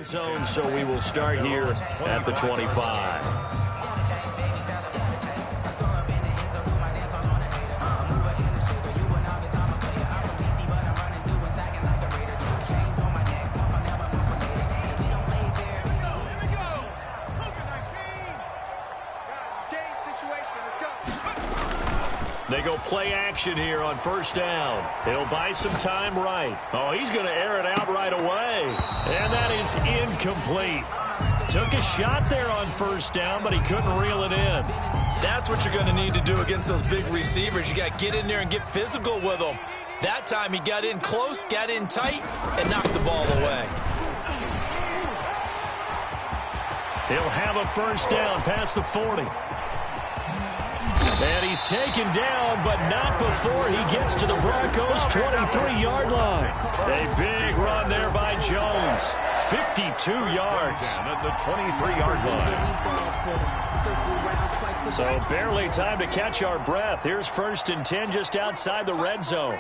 zone, so we will start here at the 25. They go play action here on first down. He'll buy some time right. Oh, he's going to air it out right away. And that is incomplete. Took a shot there on first down, but he couldn't reel it in. That's what you're going to need to do against those big receivers. You got to get in there and get physical with them. That time he got in close, got in tight, and knocked the ball away. He'll have a first down past the 40. And he's taken down, but not before he gets to the Broncos' 23-yard line. A big run there by Jones. 52 yards. At the 23-yard line. So barely time to catch our breath. Here's 1st and 10 just outside the red zone.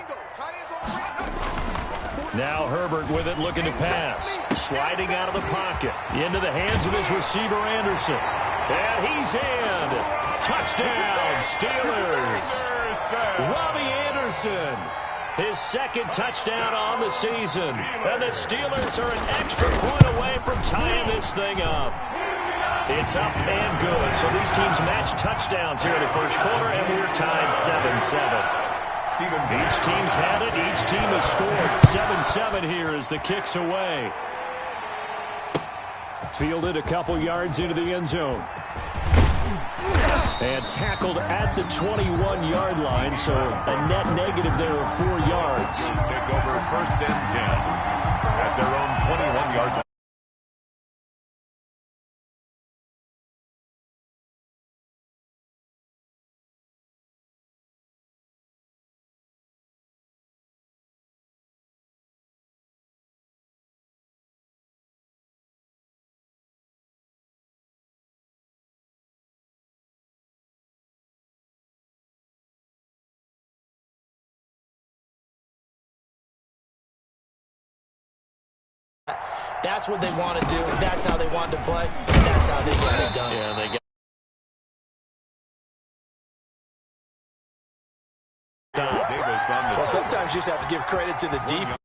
Now Herbert with it, looking to pass. Sliding out of the pocket. Into the hands of his receiver, Anderson. And he's in. Touchdown, Steelers. Robbie Anderson. His 2nd touchdown on the season. And the Steelers are an extra point away from tying this thing up. It's up and good. So these teams match touchdowns here in the first quarter, and we're tied 7-7. Each team's had it. Each team has scored. 7-7 here as the kick's away. Fielded a couple yards into the end zone. And tackled at the 21-yard line, so a net negative there of 4 yards. Take over 1st and 10 at their own 21-yard line. That's what they want to do. That's how they want to play. And that's how they get it done. Yeah, they get well, sometimes you just have to give credit to the defense.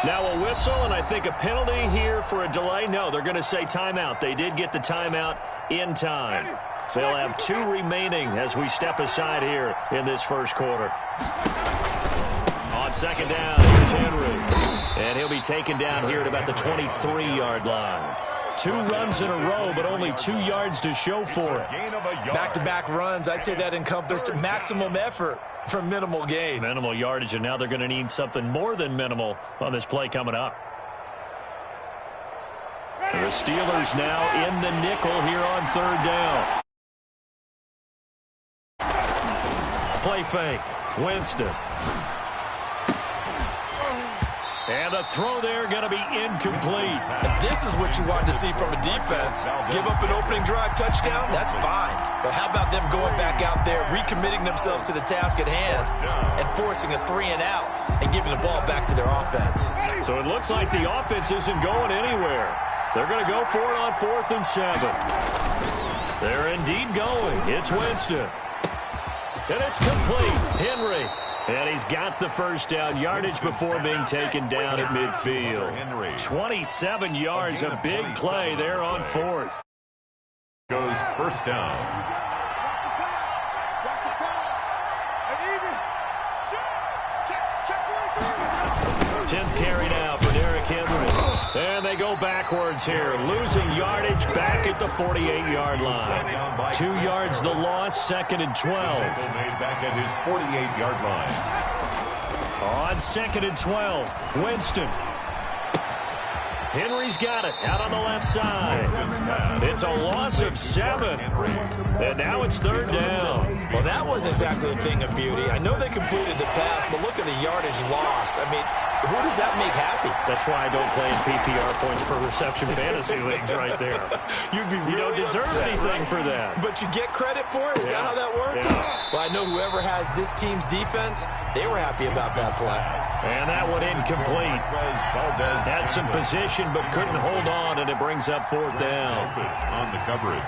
Now a whistle, and I think a penalty here for a delay. No, they're going to say timeout. They did get the timeout in time. They'll have 2 remaining as we step aside here in this first quarter. On 2nd down, here's Henry. And he'll be taken down here at about the 23-yard line. 2 runs in a row, but only 2 yards to show for it. Back-to-back runs, I'd say that encompassed maximum effort for minimal gain. Minimal yardage, and now they're going to need something more than minimal on this play coming up. The Steelers now in the nickel here on 3rd down. Play fake. Winston. And the throw there going to be incomplete. And this is what you want to see from a defense. Give up an opening drive touchdown, that's fine. But how about them going back out there, recommitting themselves to the task at hand, and forcing a 3-and-out and giving the ball back to their offense. So it looks like the offense isn't going anywhere. They're going to go for it on 4th and 7. They're indeed going. It's Winston. And it's complete. Henry. And he's got the first down. Yardage before being taken down at midfield. 27 yards, a big play there on 4th. Goes 1st down. 10th carry now for Derrick Henry. And they go backwards here. Losing yardage back at the 48-yard line. 2 yards the loss, 2nd and 12. Made back at his 48-yard line. On 2nd and 12, Winston. Henry's got it out on the left side. It's a loss of 7. And now it's 3rd down. Well, that wasn't exactly a thing of beauty. I know they completed the pass, but look at the yardage lost. I mean, who does that make happy? That's why I don't play in PPR points per reception fantasy leagues right there. You'd be really You don't deserve upset, anything right? for that. But you get credit for it? Is that how that works? Yeah. Well, I know whoever has this team's defense, they were happy about that play. And that one incomplete. Had some position but couldn't hold on, and it brings up 4th down. On the coverage.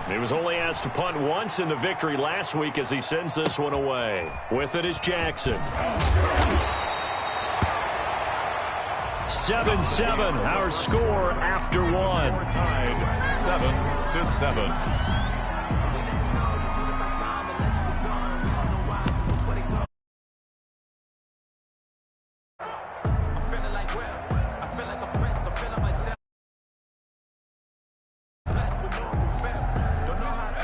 He was only asked to punt once in the victory last week as he sends this one away. With it is Jackson. 7-7, our score after 1. Tied 7-7.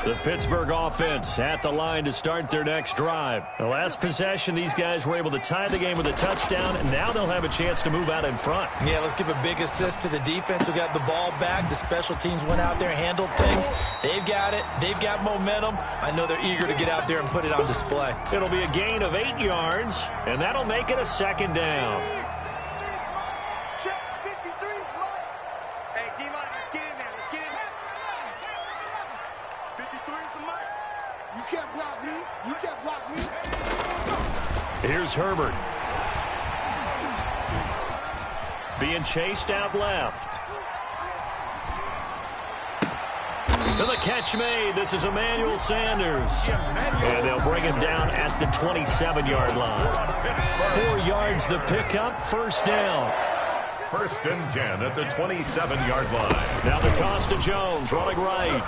The Pittsburgh offense at the line to start their next drive. The last possession, these guys were able to tie the game with a touchdown, and now they'll have a chance to move out in front. Yeah, let's give a big assist to the defense who got the ball back. The special teams went out there, handled things. They've got it. They've got momentum. I know they're eager to get out there and put it on display. It'll be a gain of 8 yards, and that'll make it a 2nd down. Here's Herbert. Being chased out left. To the catch made. This is Emmanuel Sanders. And they'll bring him down at the 27-yard line. 4 yards the pickup, 1st down. 1st and 10 at the 27-yard line. Now the toss to Jones, running right.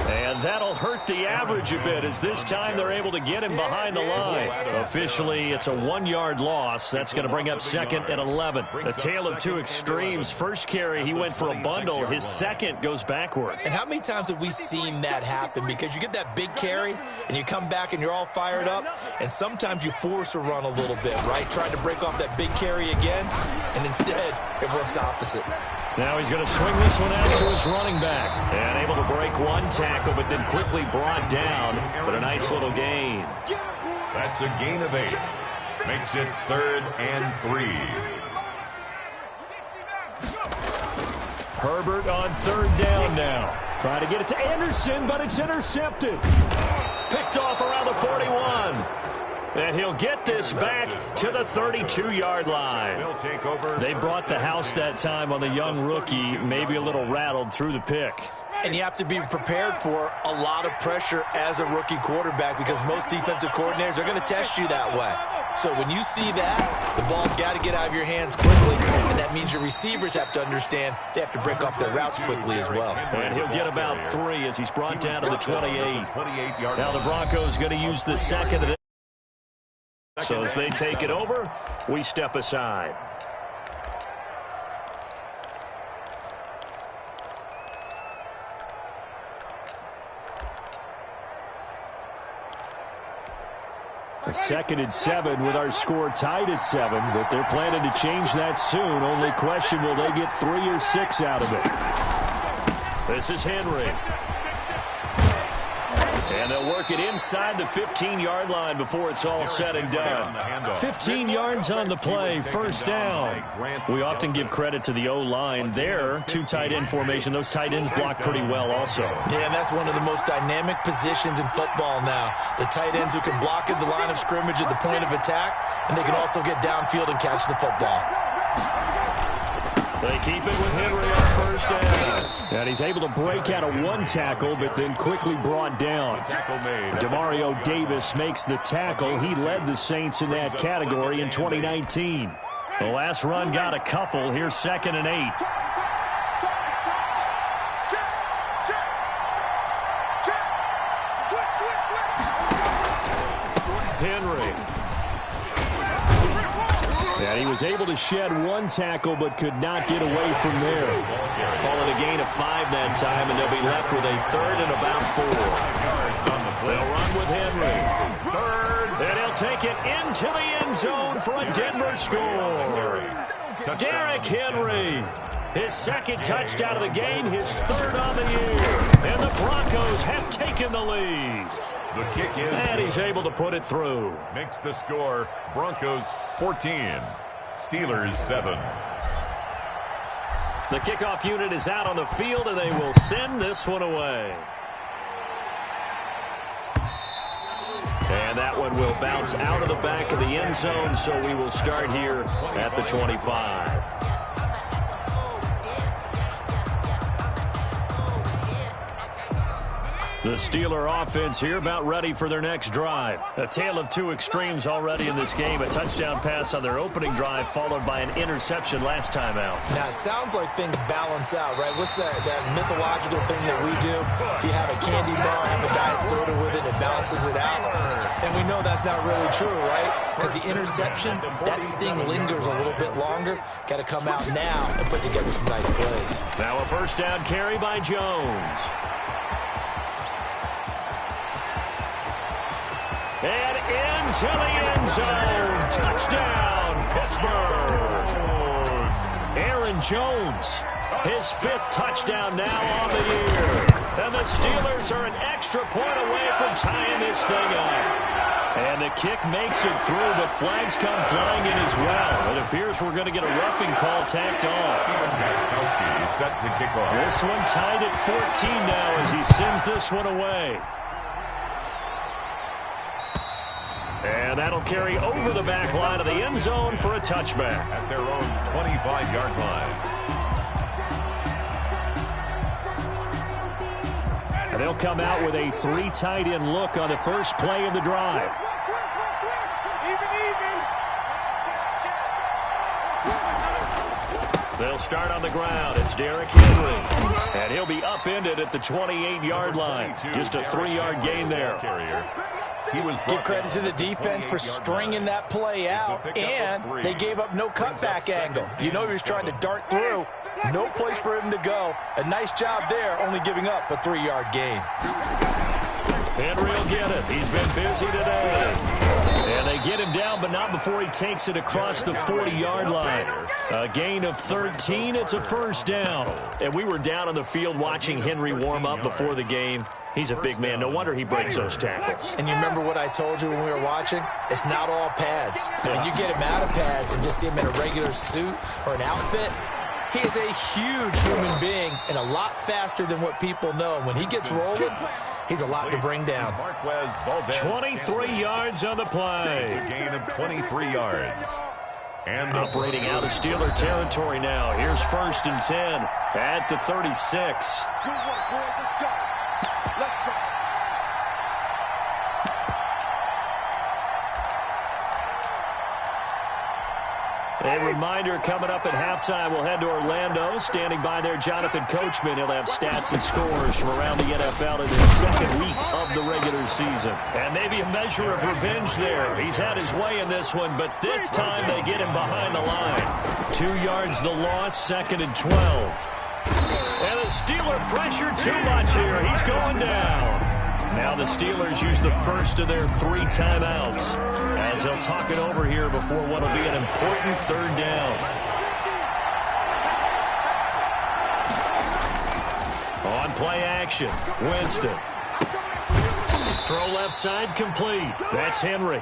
And that'll hurt the average a bit as this time they're able to get him behind the line. Officially, it's a 1-yard loss. That's going to bring up 2nd and 11. A tale of two extremes. First carry, he went for a bundle. His second goes backward. And how many times have we seen that happen? Because you get that big carry, and you come back and you're all fired up, and sometimes you force a run a little bit, right? Trying to break off that big carry again, and instead it works opposite. Now he's going to swing this one out to his running back. And able to break 1 tackle, but then quickly brought down. But a nice little gain. That's a gain of 8. Makes it 3rd and 3. Herbert on 3rd down now. Trying to get it to Anderson, but it's intercepted. Picked off around the 41. And he'll get this back to the 32-yard line. They brought the house that time on the young rookie, maybe a little rattled through the pick. And you have to be prepared for a lot of pressure as a rookie quarterback because most defensive coordinators are going to test you that way. So when you see that, the ball's got to get out of your hands quickly, and that means your receivers have to understand they have to break off their routes quickly as well. And he'll get about 3 as he's brought down to the 28. Now the Broncos going to use the second of this. So as they take it over, we step aside. A 2nd and 7 with our score tied at 7, but they're planning to change that soon. Only question, will they get 3 or 6 out of it? This is Henry. And they'll work it inside the 15-yard line before it's all said and done. 15 yards on the play, 1st down. We often give credit to the O-line there. 2 tight end formation. Those tight ends block pretty well also. Yeah, and that's one of the most dynamic positions in football now. The tight ends who can block at the line of scrimmage at the point of attack, and they can also get downfield and catch the football. They keep it with Henry on 1st down. And he's able to break out of 1 tackle, but then quickly brought down. Demario Davis makes the tackle. He led the Saints in that category in 2019. The last run got a couple. Here's 2nd and 8. Henry. And he was able to shed 1 tackle but could not get away from there. Calling a gain of 5 that time, and they'll be left with a 3rd and about 4. They'll run with Henry. 3rd, and he'll take it into the end zone for a Denver score. Derrick Henry, his second touchdown of the game, his third on the year. And the Broncos have taken the lead. The kick is, and he's able to put it through. Makes the score Broncos 14, Steelers 7. The kickoff unit is out on the field, and they will send this one away. And that one will bounce out of the back of the end zone, so we will start here at the 25. The Steeler offense here about ready for their next drive. A tale of two extremes already in this game. A touchdown pass on their opening drive followed by an interception last time out. Now, it sounds like things balance out, right? What's that mythological thing that we do? If you have a candy bar, have a diet soda with it, it balances it out. And we know that's not really true, right? Because the interception, that sting lingers a little bit longer. Got to come out now and put together some nice plays. Now a first down carry by Jones. And into the end zone. Touchdown, Pittsburgh. Aaron Jones, his fifth touchdown now on the year. And the Steelers are an extra point away from tying this thing up. And the kick makes it through, but flags come flying in as well. It appears we're going to get a roughing call tacked on. Stephen Gostkowski is set to kick off. This one tied at 14 now as he sends this one away. And that'll carry over the back line of the end zone for a touchback. At their own 25-yard line. And they'll come out with a three tight end look on the first play of the drive. They'll start on the ground. It's Derrick Henry. And he'll be upended at the 28-yard line. Just a 3-yard gain there. Give credit to the defense for stringing that play out, and they gave up no cutback angle. You know he was trying to dart through. No place for him to go. A nice job there, only giving up a 3-yard gain. Henry will get it. He's been busy today. And they get him down, but not before he takes it across the 40-yard line. A gain of 13. It's a first down. And we were down on the field watching Henry warm up before the game. He's a big man. No wonder he breaks those tackles. And you remember what I told you when we were watching? It's not all pads. When you get him out of pads and just see him in a regular suit or an outfit, he is a huge human being and a lot faster than what people know. When he gets rolling, he's a lot to bring down. 23 yards on the play. A gain of 23 yards. And operating out of Steeler territory now. Here's 1st and 10 at the 36. A reminder coming up at halftime, we'll head to Orlando. Standing by there, Jonathan Coachman. He'll have stats and scores from around the NFL in his second week of the regular season. And maybe a measure of revenge there. He's had his way in this one, but this time they get him behind the line. 2 yards the loss, 2nd and 12. And the Steeler pressure too much here. He's going down. Now the Steelers use the first of their 3 timeouts as they'll talk it over here before what will be an important 3rd down. On play action, Winston. Throw left side complete. That's Henry.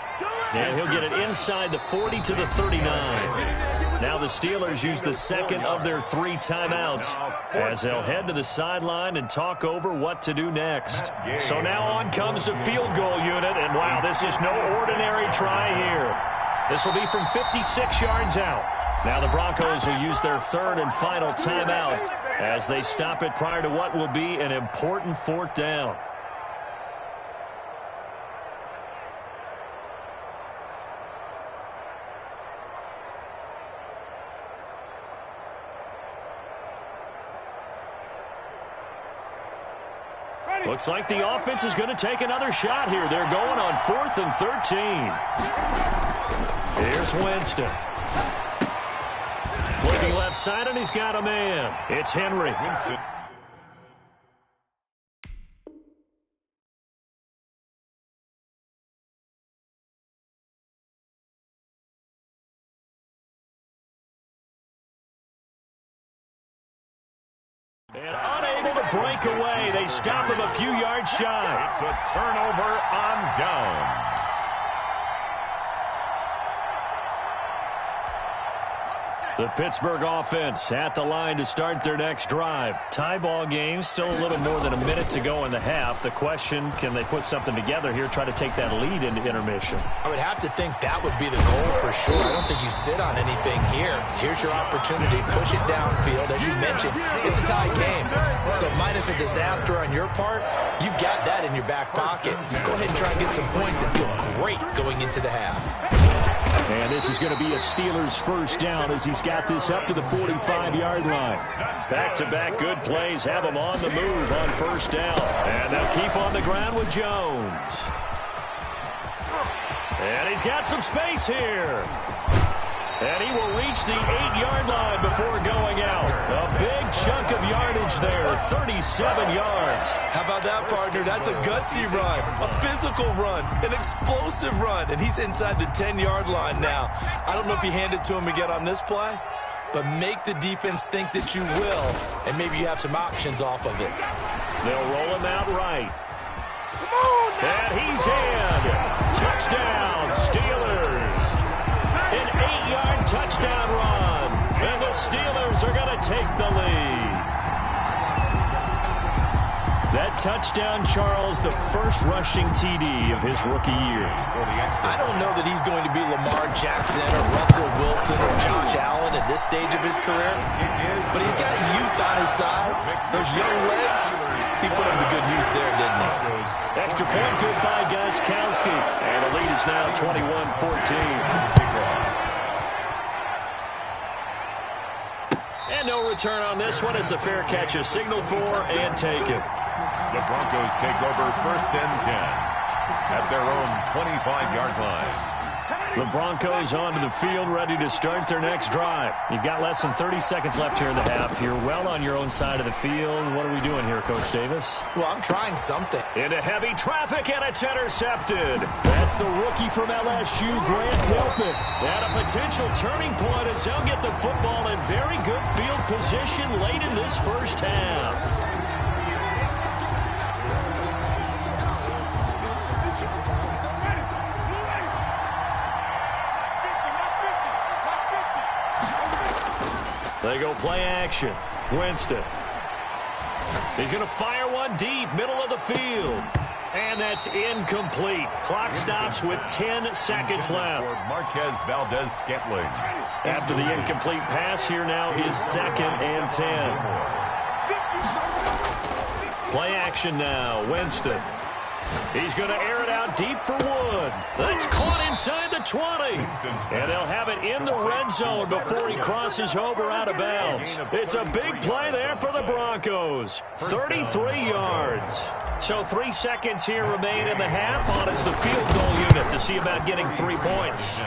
And he'll get it inside the 40 to the 39. Now the Steelers use the 2nd of their 3 timeouts as they'll head to the sideline and talk over what to do next. So now on comes the field goal unit, and wow, this is no ordinary try here. This will be from 56 yards out. Now the Broncos will use their 3rd and final timeout as they stop it prior to what will be an important 4th down. Looks like the offense is going to take another shot here. They're going on 4th and 13. Here's Winston. Looking left side, and he's got a man. It's Henry. Winston. And unable to break away. They stop him a few yards shy. It's a turnover on downs. The Pittsburgh offense at the line to start their next drive. Tie ball game, still a little more than a minute to go in the half. The question, can they put something together here, try to take that lead into intermission? I would have to think that would be the goal for sure. I don't think you sit on anything here. Here's your opportunity. Push it downfield. As you mentioned, it's a tie game. So minus a disaster on your part, you've got that in your back pocket. Go ahead and try and get some points and feel great going into the half. And this is going to be a Steelers first down as he's got this up to the 45-yard line. Back-to-back good plays have him on the move on first down. And they'll keep on the ground with Jones. And he's got some space here. And he will reach the 8-yard line before going out. A big chunk of yardage there, 37 yards. How about that, partner? That's a gutsy run, a physical run, an explosive run, and he's inside the 10-yard line now. I don't know if you hand it to him again on this play, but make the defense think that you will, and maybe you have some options off of it. They'll roll him out right. And he's in. Touchdown, Steelers. An 8-yard touchdown run. And the Steelers are going to take the lead. That touchdown, Charles, the first rushing TD of his rookie year. I don't know that he's going to be Lamar Jackson or Russell Wilson or Josh Allen at this stage of his career, but he's got youth on his side. Those young legs, he put them to good use there, didn't he? Extra point good by Gostkowski. And the lead is now 21-14. And no return on this one as the fair catch is signaled for and taken. The Broncos take over first and 10 at their own 25-yard line. The Broncos onto the field, ready to start their next drive. You've got less than 30 seconds left here in the half. You're well on your own side of the field. What are we doing here, Coach Davis? Well, I'm trying something. Into heavy traffic, and it's intercepted. That's the rookie from LSU, Grant Delpit. And a potential turning point as they'll get the football in very good field position late in this first half. They go play action. Winston. He's going to fire one deep, middle of the field. And that's incomplete. Clock stops with 10 seconds left. Marquez Valdez-Scantling. After the incomplete pass, here now is 2nd and 10. Play action now. Winston. He's going to air it out deep for Wood. That's caught inside the 20. And they'll have it in the red zone before he crosses over out of bounds. It's a big play there for the Broncos. 33 yards. So 3 seconds here remain in the half on it's the field goal unit to see about getting 3 points.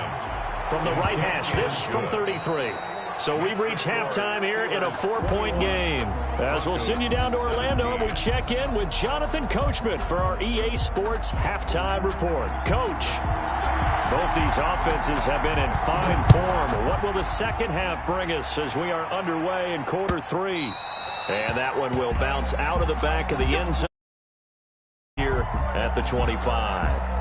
From the right hash, this from 33. So we've reached halftime here in a 4-point game. As we'll send you down to Orlando, and we check in with Jonathan Coachman for our EA Sports Halftime Report. Coach, both these offenses have been in fine form. What will the second half bring us as we are underway in quarter 3? And that one will bounce out of the back of the end zone here at the 25.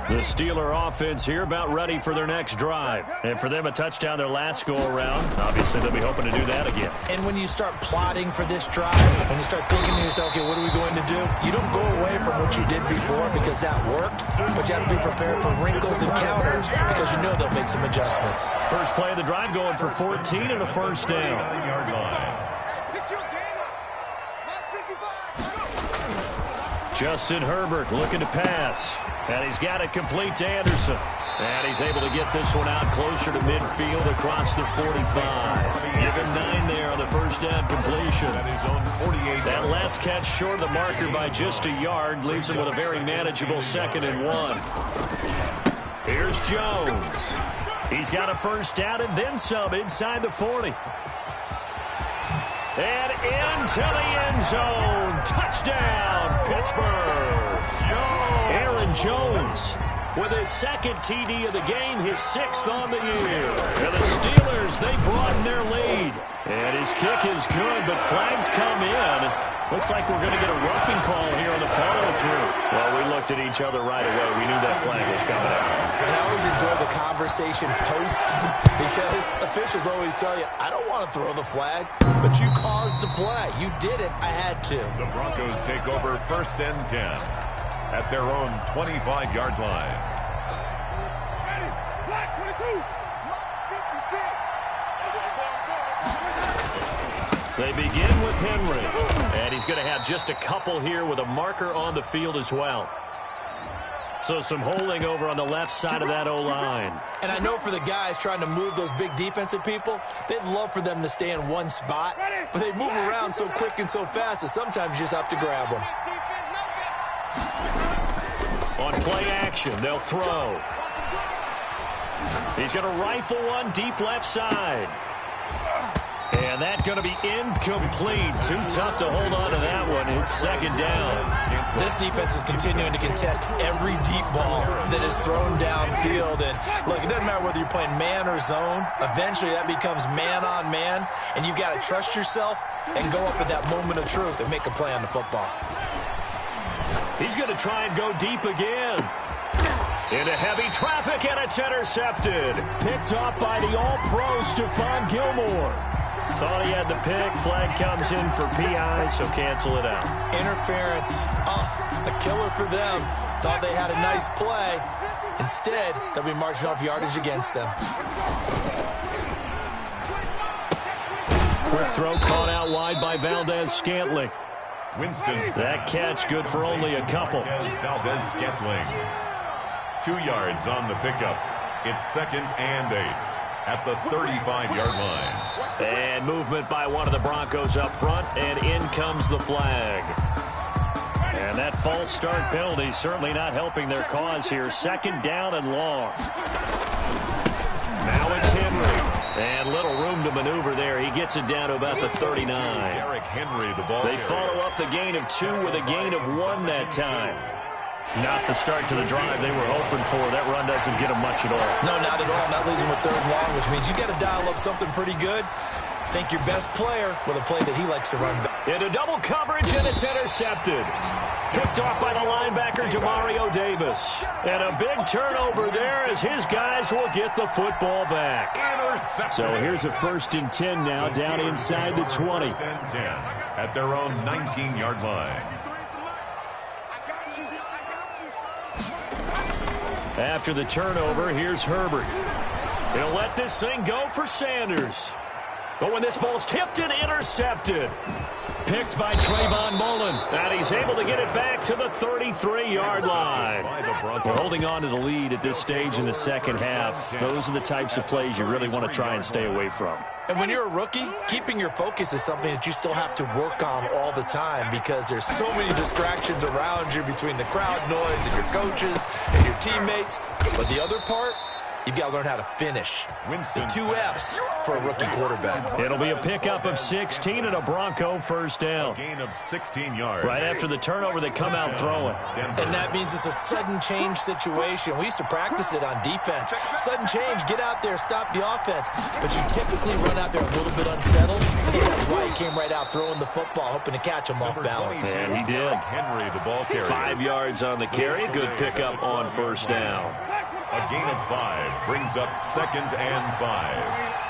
The Steeler offense here about ready for their next drive. And for them, a touchdown their last go-around. Obviously, they'll be hoping to do that again. And when you start plotting for this drive, when you start thinking to yourself, okay, what are we going to do? You don't go away from what you did before because that worked, but you have to be prepared for wrinkles and counters because you know they'll make some adjustments. First play of the drive going for 14 and a first down. Justin Herbert looking to pass. And he's got it complete to Anderson. And he's able to get this one out closer to midfield across the 45. Give him 9 there on the first down completion. That last catch short of the marker by just a yard leaves him with a very manageable 2nd and 1. Here's Jones. He's got a first down and then some inside the 40. And into the end zone. Touchdown, Pittsburgh. Aaron Jones with his 2nd TD of the game, his 6th on the year. And the Steelers, they broaden their lead. And his kick is good, but flags come in. Looks like we're going to get a roughing call here on the follow-through. Well, we looked at each other right away. We knew that flag was coming out. And I always enjoy the conversation post because officials always tell you, I don't want to throw the flag, but you caused the play. You did it. I had to. The Broncos take over 1st and 10 at their own 25-yard line. They begin with Henry, and he's going to have just a couple here with a marker on the field as well. So some holding over on the left side of that O-line. And I know for the guys trying to move those big defensive people, they'd love for them to stay in one spot, but they move around so quick and so fast that sometimes you just have to grab them. On play action, they'll throw. He's going to rifle one deep left side. And that's going to be incomplete. Too tough to hold on to that one. It's 2nd down. This defense is continuing to contest every deep ball that is thrown downfield. And look, it doesn't matter whether you're playing man or zone. Eventually that becomes man on man. And you've got to trust yourself and go up at that moment of truth and make a play on the football. He's going to try and go deep again. Into heavy traffic, and it's intercepted. Picked off by the All-Pro Stephon Gilmore. Thought he had the pick. Flag comes in for PI, so cancel it out. Interference. Oh, a killer for them. Thought they had a nice play. Instead, they'll be marching off yardage against them. Quick throw caught out wide by Valdes-Scantling. Winston's that catch good for only a couple. Valdes-Scantling. 2 yards on the pickup. It's 2nd and 8 at the 35-yard line. And movement by one of the Broncos up front, and in comes the flag. And that false start penalty certainly not helping their cause here. 2nd down and long. Now it's Henry. And little room to maneuver there. He gets it down to about the 39. Derrick Henry, the ball They carrier. follow up the gain of 2 with a gain of 1 that time. Not the start to the drive they were hoping for. That run doesn't get them much at all. No, not at all. Not losing with 3rd and long, which means you got to dial up something pretty good. Think your best player with a play that he likes to run back. Into double coverage, and it's intercepted. Picked off by the linebacker, Demario Davis. And a big turnover there as his guys will get the football back. So here's a 1st and 10 now, down inside the 20. 1st and 10 at their own 19-yard line. After the turnover, here's Herbert. He'll let this thing go for Sanders. But when this ball's tipped and intercepted, picked by Trayvon Mullen, and he's able to get it back to the 33-yard line. We're holding on to the lead at this stage in the 2nd half. Those are the types of plays you really want to try and stay away from. And when you're a rookie, keeping your focus is something that you still have to work on all the time because there's so many distractions around you between the crowd noise and your coaches and your teammates. But the other part, you've got to learn how to finish. The 2 F's for a rookie quarterback. It'll be a pickup of 16 and a Bronco 1st down. Gain of 16 yards. Right after the turnover, they come out throwing. And that means it's a sudden change situation. We used to practice it on defense. Sudden change, get out there, stop the offense. But you typically run out there a little bit unsettled. And that's why he came right out throwing the football, hoping to catch him off balance. And he did. Henry, the ball carrier. 5 yards on the carry. Good pickup on 1st down. A gain of 5 brings up 2nd and 5.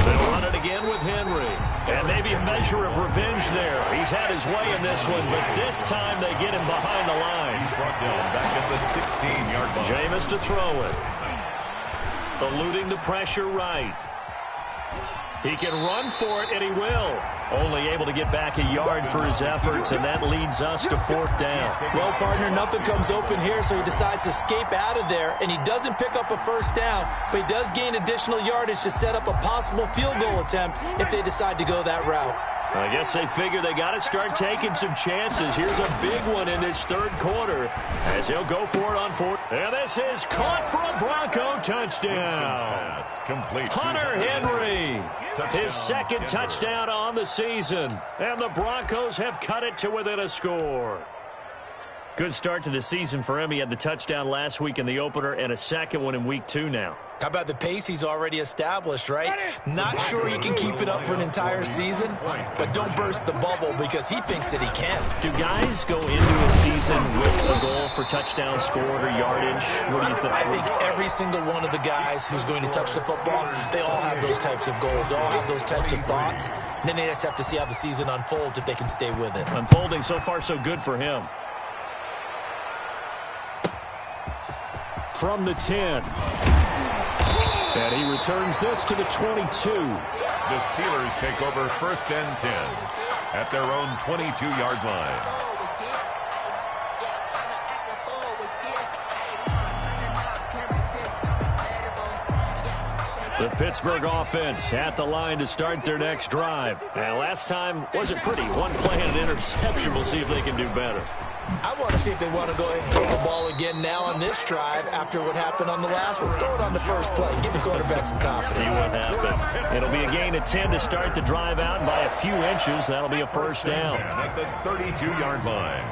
They'll run it again with Henry. And maybe a measure of revenge there. He's had his way in this one, but this time they get him behind the line. He's brought down back at the 16-yard line. Jameis to throw it. Eluding the pressure right. He can run for it, and he will. Only able to get back a yard for his efforts, and that leads us to 4th down. Well, partner, nothing comes open here, so he decides to escape out of there, and he doesn't pick up a 1st down, but he does gain additional yardage to set up a possible field goal attempt if they decide to go that route. I guess they figure they got to start taking some chances. Here's a big one in this 3rd quarter as he'll go for it on 4th. And this is caught for a Bronco touchdown. Complete. Hunter Henry, his 2nd touchdown on the season. And the Broncos have cut it to within a score. Good start to the season for him. He had the touchdown last week in the opener and a second one in week 2 now. How about the pace he's already established, right? Not sure he can keep it up for an entire season, but don't burst the bubble because he thinks that he can. Do guys go into a season with a goal for touchdown scored or yardage? What do you think? I think every single one of the guys who's going to touch the football, they all have those types of goals. They all have those types of thoughts. And then they just have to see how the season unfolds if they can stay with it. Unfolding so far so good for him. From the 10. And he returns this to the 22. The Steelers take over 1st and 10 at their own 22-yard line. The Pittsburgh offense at the line to start their next drive. And last time wasn't pretty. One play and an interception. We'll see if they can do better. I want to see if they want to go ahead and throw the ball again now on this drive after what happened on the last one. Throw it on the first play. Give the quarterback some confidence. See what happens. It'll be a gain of 10 to start the drive out, and by a few inches, that'll be a first down. At the 32-yard line.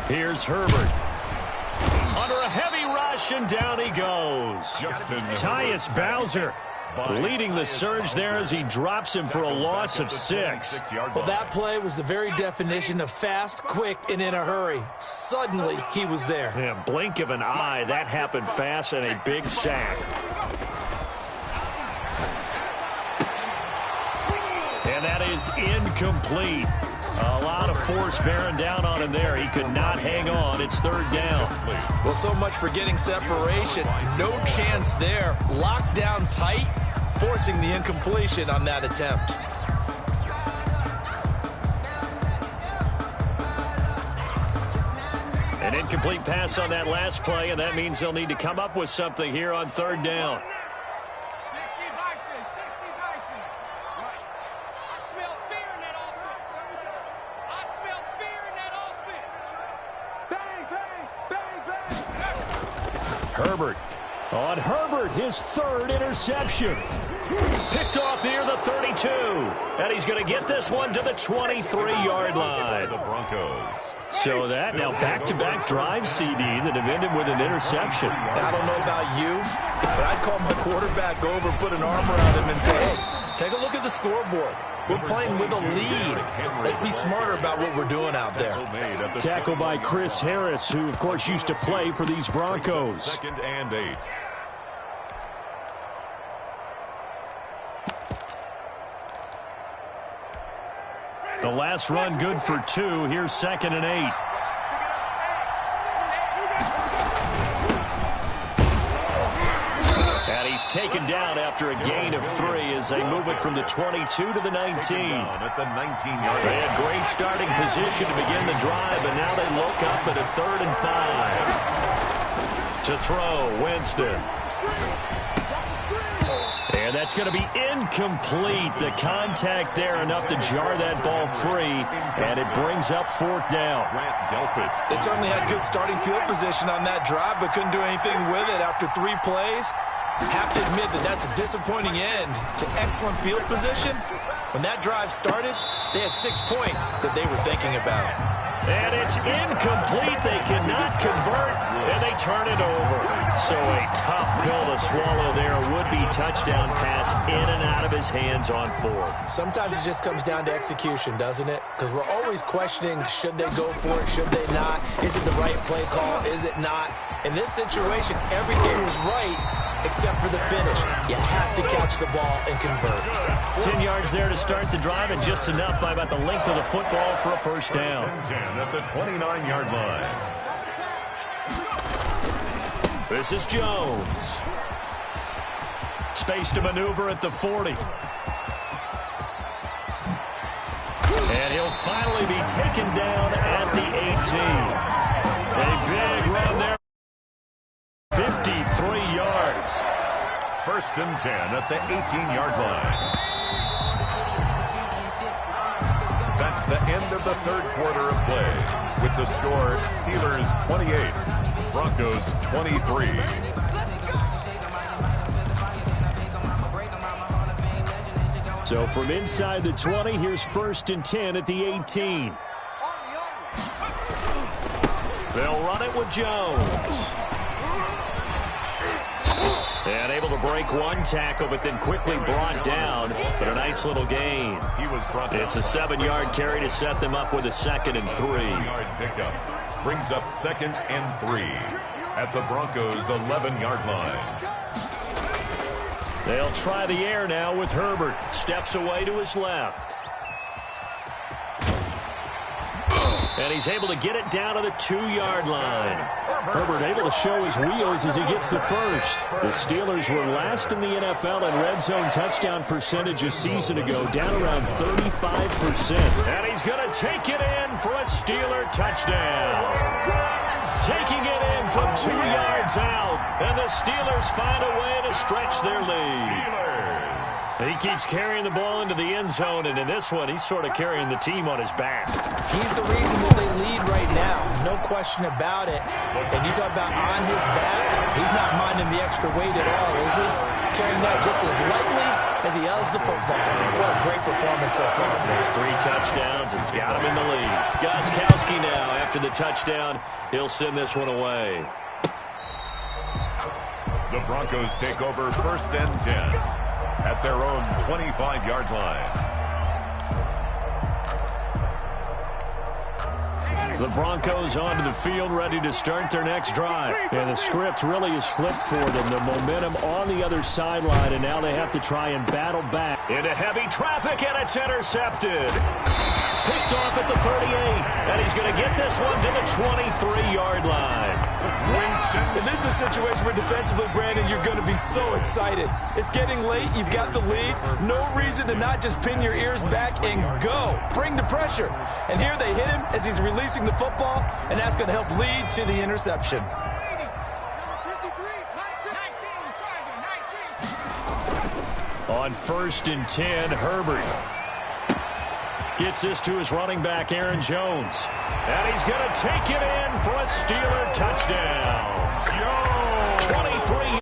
Here's Herbert. Under a heavy rush, and down he goes. Tyus Bowser leading the surge there as he drops him for a loss of 6. Well, that play was the very definition of fast, quick, and in a hurry. Suddenly, he was there. Yeah, blink of an eye. That happened fast and a big sack. And that is incomplete. A lot of force bearing down on him there. He could not hang on. It's 3rd down. Well, so much for getting separation. No chance there. Locked down tight, forcing the incompletion on that attempt. An incomplete pass on that last play, and that means they'll need to come up with something here on 3rd down. Herbert. On Herbert, his 3rd interception. Picked off near the 32. And he's going to get this one to the 23-yard line. The Broncos. So that now back-to-back drive CD that have ended with an interception. I don't know about you, but I'd call my quarterback over, put an arm around him, and say, hey, take a look at the scoreboard. We're playing with a lead. Let's be smarter about what we're doing out there. Tackle by Chris Harris, who, of course, used to play for these Broncos. 2nd and 8. The last run good for 2. Here's 2nd and 8. And he's taken down after a gain of 3 as they move it from the 22 to the 19. At the 19-yard They line. had great starting position to begin the drive, and now they look up at a 3rd and 5. To throw, Winston. And that's going to be incomplete. The contact there enough to jar that ball free, and it brings up 4th down. They certainly had good starting field position on that drive, but couldn't do anything with it after 3 plays. Have to admit that that's a disappointing end to excellent field position. When that drive started, they had 6 points that they were thinking about. And it's incomplete. They cannot convert, and they turn it over. So a tough pill to swallow there. A would-be touchdown pass in and out of his hands on 4th. Sometimes it just comes down to execution, doesn't it? Because we're always questioning, should they go for it, should they not? Is it the right play call, is it not? In this situation, everything was right except for the finish. You have to catch the ball and convert. 10 yards there to start the drive, and just enough by about the length of the football for a first down. 10 at the 29-yard line. This is Jones. Space to maneuver at the 40. And he'll finally be taken down at the 18. A big run there. 53 yards. 1st and 10 at the 18-yard line. That's the end of the 3rd quarter of play. With the score, Steelers 28, Broncos 23. So from inside the 20, here's 1st and 10 at the 18. They'll run it with Jones. And able to break one tackle, but then quickly brought down. But a nice little gain. It's a 7-yard carry to set them up with a 2nd and 3. 7-yard pickup brings up 2nd and 3 at the Broncos' 11-yard line. They'll try the air now with Herbert. Steps away to his left. And he's able to get it down to the 2-yard line. Herbert able to show his wheels as he gets the first. The Steelers were last in the NFL in red zone touchdown percentage a season ago, down around 35%. And he's going to take it in for a Steeler touchdown. Taking it in from 2 yards out. And the Steelers find a way to stretch their lead. He keeps carrying the ball into the end zone, and in this one, he's sort of carrying the team on his back. He's the reason that they lead right now. No question about it. And you talk about on his back, he's not minding the extra weight at all, is he? Carrying that just as lightly as he does the football. What a great performance so far. There's 3 touchdowns. It's got him in the lead. Gostkowski now, after the touchdown, he'll send this one away. The Broncos take over 1st and 10 at their own 25-yard line. The Broncos onto the field, ready to start their next drive. And the script really is flipped for them. The momentum on the other sideline, and now they have to try and battle back. Into heavy traffic, and it's intercepted. Picked off at the 38, and he's going to get this one to the 23-yard line. And this is a situation where defensively, Brandon, you're going to be so excited. It's getting late. You've got the lead. No reason to not just pin your ears back and go. Bring the pressure. And here they hit him as he's releasing the football, and that's going to help lead to the interception. On 1st and 10, Herbert gets this to his running back, Aaron Jones. And he's going to take it in for a Steeler touchdown. 23